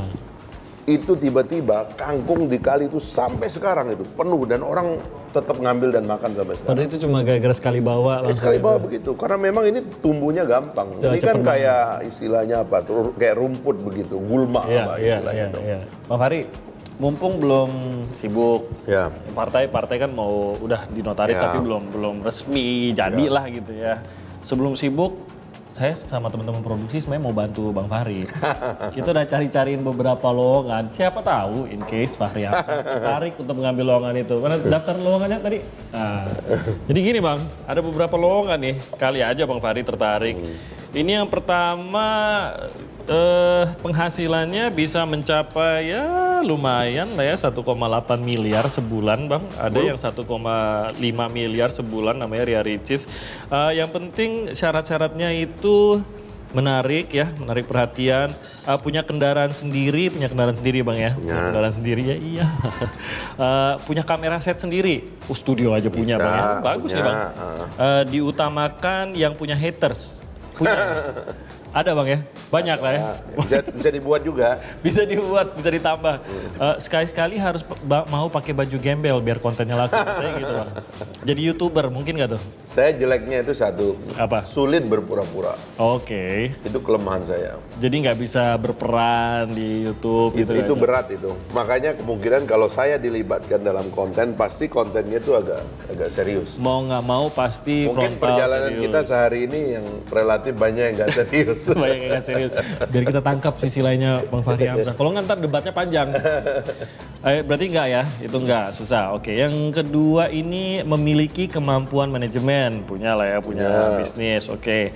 itu tiba-tiba kangkung di kali itu sampai sekarang itu penuh dan orang tetap ngambil dan makan sampai sekarang. Padahal itu cuma gara-gara sekali bawa langsung. Sekali bawa begitu, karena memang ini tumbuhnya gampang. Ini kan kayak istilahnya apa tuh, kayak rumput begitu, gulma apa istilahnya tuh. Bang Fahri, mumpung belum sibuk, Ya. partai kan mau udah dinotaris Ya. tapi belum resmi jadilah gitu ya. Sebelum sibuk, saya sama teman-teman produksi sebenarnya mau bantu Bang Fahri. Kita udah cari-cariin beberapa lowongan. Siapa tahu in case Fahri tertarik untuk mengambil lowongan itu. Mana daftar lowongannya tadi? Nah, jadi gini Bang, ada beberapa lowongan nih. Kali aja Bang Fahri tertarik. Ini yang pertama penghasilannya bisa mencapai ya lumayan lah ya 1,8 miliar sebulan Bang. Ada yang 1,5 miliar sebulan namanya Ria Ricis. Yang penting syarat-syaratnya itu menarik ya, menarik perhatian. Punya kendaraan sendiri Bang ya. Punya kendaraan sendiri ya iya. Punya kamera set sendiri. Studio aja punya Bang ya. Bagus nih Bang. Diutamakan yang punya haters. Punya. Ada Bang ya? Banyak lah ya. Bisa dibuat juga. Bisa dibuat, bisa ditambah. Sekali-sekali harus mau pakai baju gembel biar kontennya laku. Kayak gitu Bang. Jadi YouTuber mungkin nggak tuh? Saya jeleknya itu satu. Apa? Sulit berpura-pura. Oke. Itu kelemahan saya. Jadi nggak bisa berperan di YouTube gitu. Itu berat itu. Makanya kemungkinan kalau saya dilibatkan dalam konten, pasti kontennya itu agak serius. Mau nggak mau pasti Mungkin frontal, perjalanan serius. kita sehari ini yang relatif banyak yang nggak serius. Banyak yang nggak serius. Biar kita tangkap sisi lainnya Bang Fahri Hamzah. Kalau nggak ntar debatnya panjang. Berarti enggak ya? Itu enggak, susah. Oke, yang kedua ini memiliki kemampuan manajemen. Punya lah ya, punya bisnis. Oke.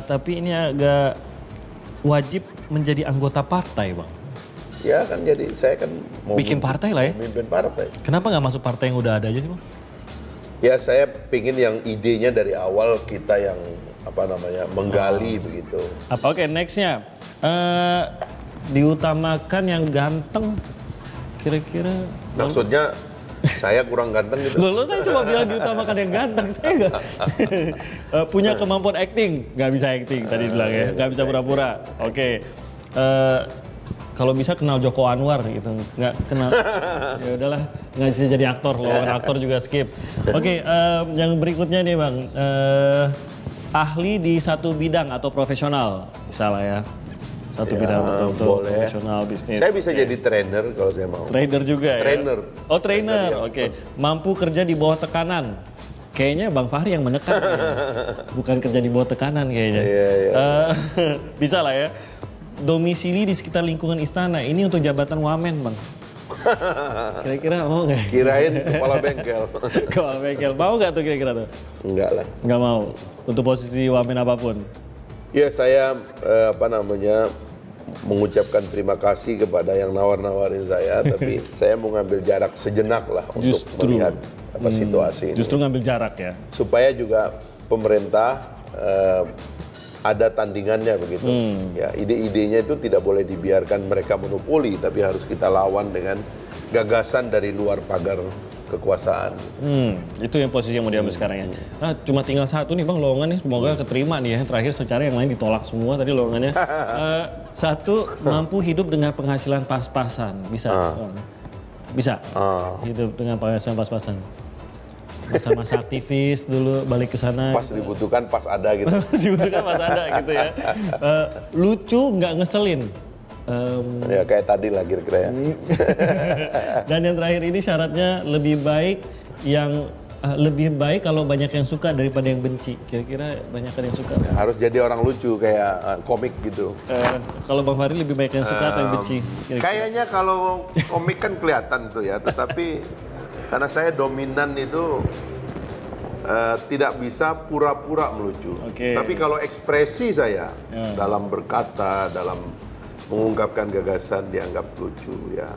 Tapi ini agak wajib menjadi anggota partai Bang. Ya kan jadi saya kan mau Bikin partai lah ya. memimpin partai. Kenapa nggak masuk partai yang udah ada aja sih Bang? Ya saya pingin yang idenya dari awal kita yang menggali begitu. Oke, nextnya diutamakan yang ganteng. Kira-kira Maksudnya saya kurang ganteng gitu. Loh, saya cuma bilang diutamakan yang ganteng, saya nggak. Punya kemampuan acting, nggak bisa acting tadi bilang ya, nggak bisa pura-pura. Oke, kalau bisa kenal Joko Anwar gitu, nggak kenal. Ya udahlah, nggak bisa jadi aktor, lowongan aktor juga skip. Oke, yang berikutnya nih Bang, ahli di satu bidang atau profesional, misalnya ya. Satu bidang atau profesional bisnis. Saya bisa jadi trainer kalau saya mau. Trader juga ya? Trainer. Oh trainer, oke. Mampu kerja di bawah tekanan. Kayaknya Bang Fahri yang menekan. Bukan kerja di bawah tekanan kayaknya. Bisa lah ya. Domisili di sekitar lingkungan istana. Ini untuk jabatan wamen Bang. Kira-kira mau nggak? Kirain kepala bengkel. Kepala bengkel. Mau nggak tuh kira-kira tuh? Enggak lah. Nggak mau. Untuk posisi wamen apapun. Ya saya mengucapkan terima kasih kepada yang nawar-nawarin saya, tapi saya mau ngambil jarak sejenak lah untuk melihat situasi ini. Justru ngambil jarak ya? Supaya juga pemerintah ada tandingannya begitu. Ya, ide-idenya itu tidak boleh dibiarkan mereka monopoli, tapi harus kita lawan dengan gagasan dari luar pagar kekuasaan. Itu yang posisi yang mau diambil sekarang ya. Nah, cuma tinggal satu nih Bang lowongan nih, semoga keterima nih ya. Terakhir secara yang lain ditolak semua tadi lowongannya. Satu, mampu hidup dengan penghasilan pas-pasan. Bisa? Bisa? Hidup dengan penghasilan pas-pasan. Masa-masa aktivis dulu balik ke sana. Pas dibutuhkan, pas ada gitu. Dibutuhkan pas ada gitu ya. Lucu nggak ngeselin. Ya kayak tadi lah kira-kira ya. Dan yang terakhir ini syaratnya lebih baik kalau banyak yang suka daripada yang benci. Kira-kira banyak yang suka. Harus jadi orang lucu kayak komik gitu. Kalau Bang Fahri lebih baik yang suka atau yang benci? Kira-kira. Kayaknya kalau komik kan kelihatan tuh ya, tetapi karena saya dominan itu tidak bisa pura-pura melucu. Tapi kalau ekspresi saya dalam berkata, dalam mengungkapkan gagasan dianggap lucu ya.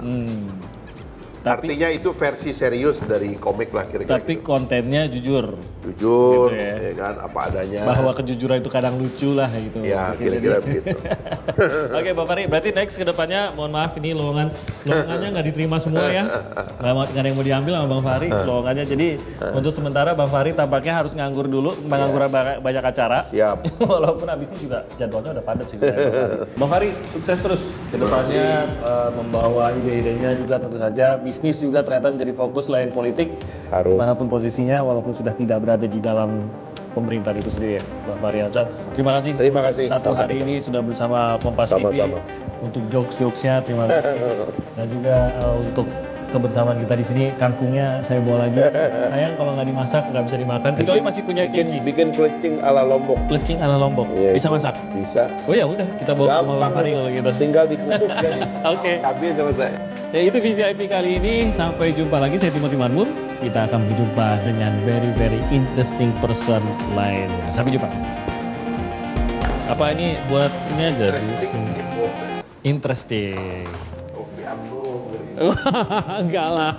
Artinya itu versi serius dari komik lah kira-kira. Tapi kontennya jujur. Jujur, Gitu ya. ya kan, apa adanya. Bahwa kejujuran itu kadang lucu lah gitu. Ya, Mungkin kira-kira jadi. begitu. Oke Bang Fahri, berarti next ke depannya mohon maaf ini lowongannya nggak diterima semua ya. Nggak ada yang mau diambil sama Bang Fahri lowongannya. Jadi untuk sementara Bang Fahri tampaknya harus nganggur dulu, menganggur banyak acara. Siap. Walaupun abis ini juga jadwalnya udah padat sih sebenarnya. Bang Fahri sukses terus ke depannya, membawa ide-idenya juga tentu saja. Bisnis juga ternyata menjadi fokus selain politik. Harus. Manapun posisinya, walaupun sudah tidak berada di dalam pemerintahan itu sendiri ya, Bang Fahri Hamzah. Terima kasih. Terima kasih. Satu hari ini sudah bersama Kompas TV. Sama-sama. Untuk jokes-jokesnya, terima kasih. Dan juga untuk kebersamaan kita di sini, kangkungnya saya bawa lagi. Sayang kalau nggak dimasak, nggak bisa dimakan. Kecuali masih punya kimchi. Bikin pelecing ala Lombok. Pelecing ala Lombok. Iya, Bisa masak? Bisa. Oh ya udah, kita bawa ke rumah Bang Fahri kalau gitu. Tinggal dikukus jadi. Oke. Habis selesai. Ya itu VIP kali ini. Sampai jumpa lagi. Saya Timothy Manmun. Kita akan berjumpa dengan very interesting person lainnya. Sampai jumpa. Apa ini buat ini aja? Interesting. Oke, aku. Enggak lah.